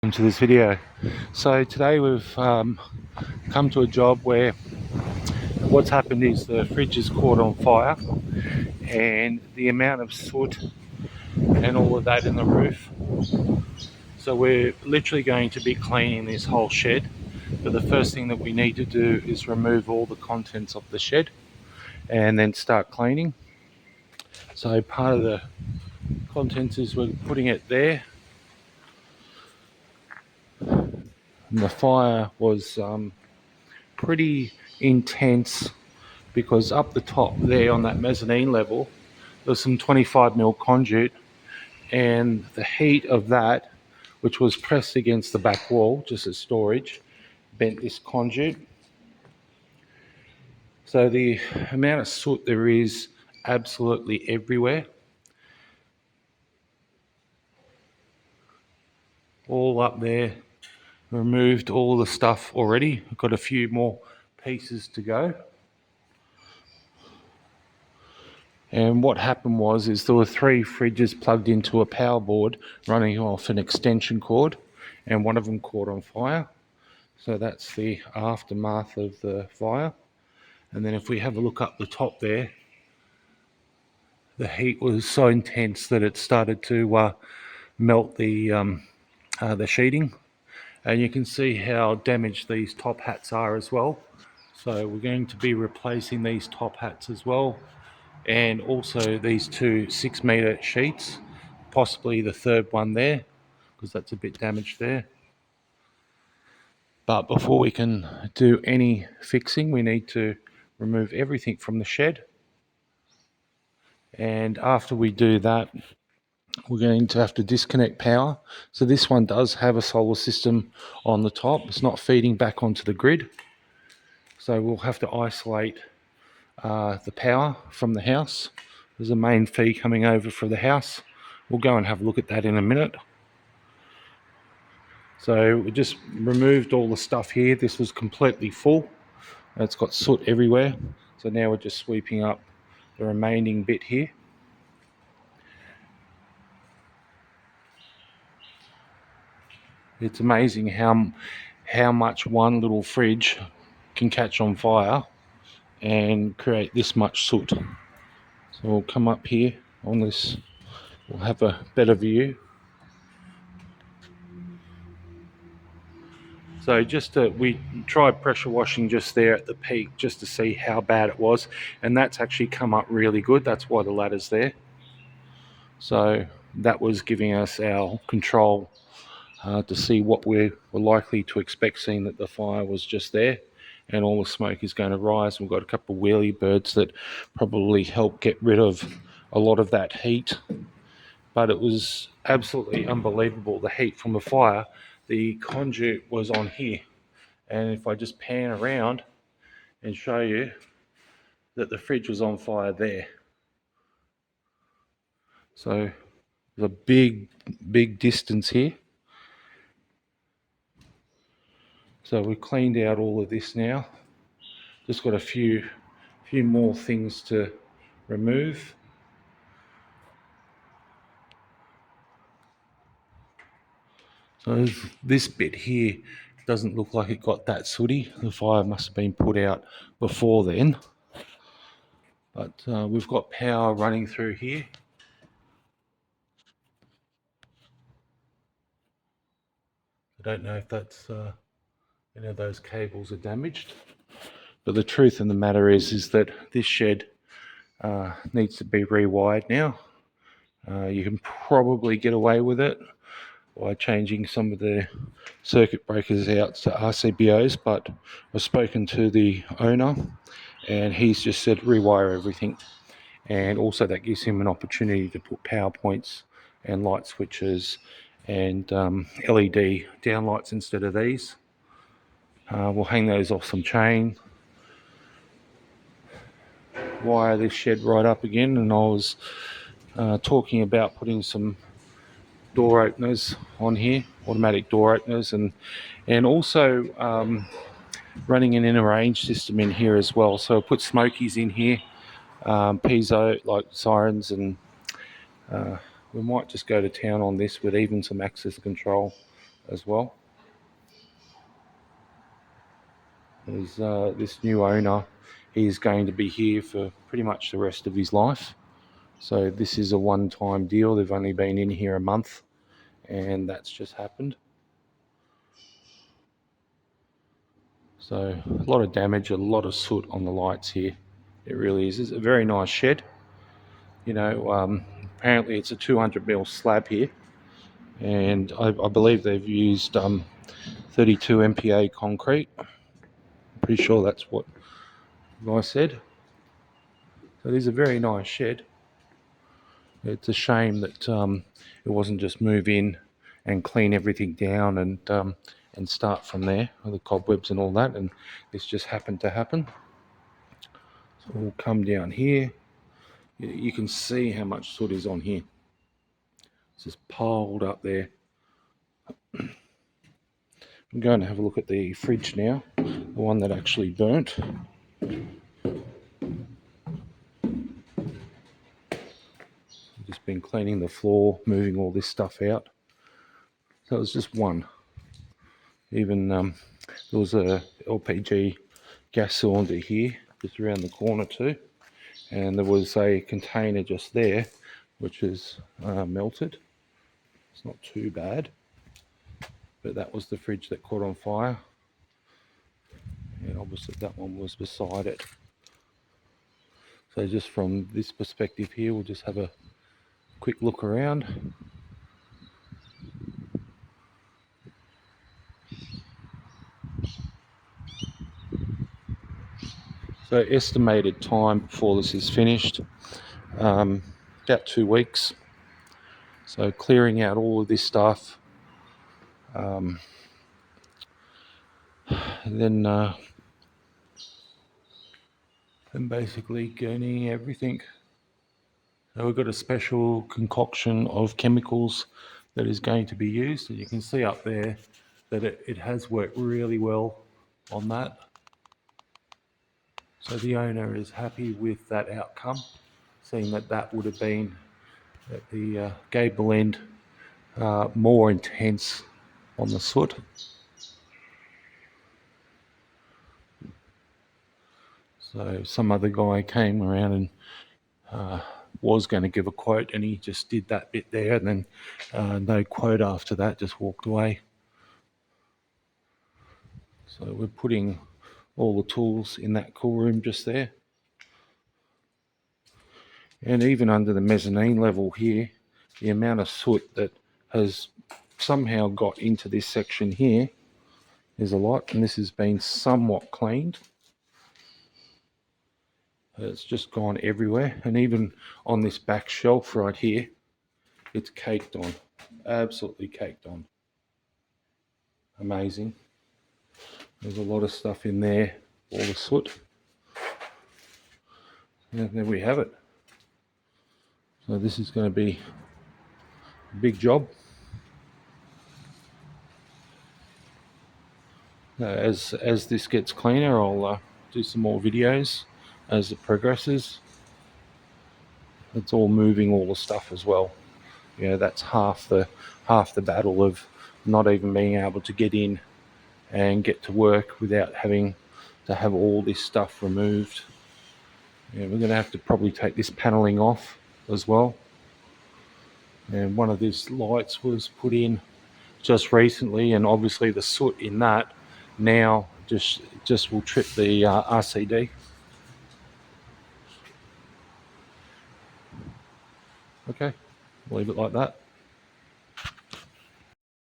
Into this video. So today we've come to a job where what's happened is the fridge is caught on fire, and the amount of soot and all of that in the roof. So we're literally going to be cleaning this whole shed, but the first thing that we need to do is remove all the contents of the shed and then start cleaning. So part of the contents is we're putting it there. And the fire was pretty intense because up the top there on that mezzanine level there's some 25mm conduit, and the heat of that, which was pressed against the back wall just as storage, bent this conduit. So the amount of soot there is absolutely everywhere, all up there. Removed all the stuff already. I've got a few more pieces to go. And what happened was there were 3 fridges plugged into a power board running off an extension cord, and one of them caught on fire. So that's the aftermath of the fire. And then if we have a look up the top there, the heat was so intense that it started to melt the sheeting. And you can see how damaged these top hats are as well. So we're going to be replacing these top hats as well, and also these 2 6-metre sheets, possibly the third one there, because that's a bit damaged there. But before we can do any fixing, we need to remove everything from the shed. And after we do that, we're going to have to disconnect power. So this one does have a solar system on the top. It's not feeding back onto the grid. So we'll have to isolate the power from the house. There's a main feed coming over for the house. We'll go and have a look at that in a minute. So we just removed all the stuff here. This was completely full. It's got soot everywhere. So now we're just sweeping up the remaining bit here. It's amazing how much one little fridge can catch on fire and create this much soot. So we'll come up here on this, we'll have a better view. So we tried pressure washing just there at the peak just to see how bad it was, and that's actually come up really good. That's why the ladder's there. So that was giving us our control to see what we were likely to expect, seeing that the fire was just there and all the smoke is going to rise. We've got a couple of wheelie birds that probably help get rid of a lot of that heat. But it was absolutely unbelievable, the heat from the fire. The conduit was on here, and if I just pan around and show you that the fridge was on fire there. So there's a big distance here. So we've cleaned out all of this now. Just got a few more things to remove. So this bit here doesn't look like it got that sooty. The fire must have been put out before then. But we've got power running through here. I don't know if that's any of those cables are damaged. But the truth of the matter is that this shed needs to be rewired now. You can probably get away with it by changing some of the circuit breakers out to RCBOs, but I've spoken to the owner and he's just said rewire everything, and also that gives him an opportunity to put power points and light switches and LED downlights instead of these. We'll hang those off some chain, wire this shed right up again, and I was talking about putting some door openers on here, automatic door openers, and also running an inner range system in here as well. So I'll put smokies in here, piezo like sirens, and we might just go to town on this with even some access control as well. As this new owner, he's going to be here for pretty much the rest of his life. So this is a one-time deal. They've only been in here a month, and that's just happened. So a lot of damage, a lot of soot on the lights here. It really is. It's a very nice shed. You know, apparently it's a 200 mil slab here, and I believe they've used 32 MPa concrete. I'm pretty sure that's what the guy said. So it is a very nice shed. It's a shame that it wasn't just move in and clean everything down and start from there with the cobwebs and all that, and this just happened to happen. So we'll come down here. You can see how much soot is on here. It's just piled up there. I'm going to have a look at the fridge now, the one that actually burnt. I've just been cleaning the floor, moving all this stuff out. So it was just one. Even there was a LPG gas cylinder here, just around the corner too. And there was a container just there, which is melted. It's not too bad. But that was the fridge that caught on fire. And obviously that one was beside it. So just from this perspective here, we'll just have a quick look around. So estimated time before this is finished, about 2 weeks. So clearing out all of this stuff, and then basically cleaning everything. So we've got a special concoction of chemicals that is going to be used, and you can see up there that it has worked really well on that. So the owner is happy with that outcome, seeing that that would have been at the gable end more intense on the soot. So some other guy came around and was going to give a quote, and he just did that bit there, and then no quote after that, just walked away. So we're putting all the tools in that cool room just there. And even under the mezzanine level here, the amount of soot that has somehow got into this section here is a lot, and this has been somewhat cleaned. It's just gone everywhere, and even on this back shelf right here, it's caked on, absolutely caked on. Amazing. There's a lot of stuff in there, all the soot. And there we have it. So this is going to be a big job. As this gets cleaner, I'll do some more videos as it progresses. It's all moving all the stuff as well. You know, that's half the battle of not even being able to get in and get to work without having to have all this stuff removed. Yeah, we're going to have to probably take this paneling off as well. And one of these lights was put in just recently, and obviously the soot in that now just will trip the RCD. Okay, leave it like that.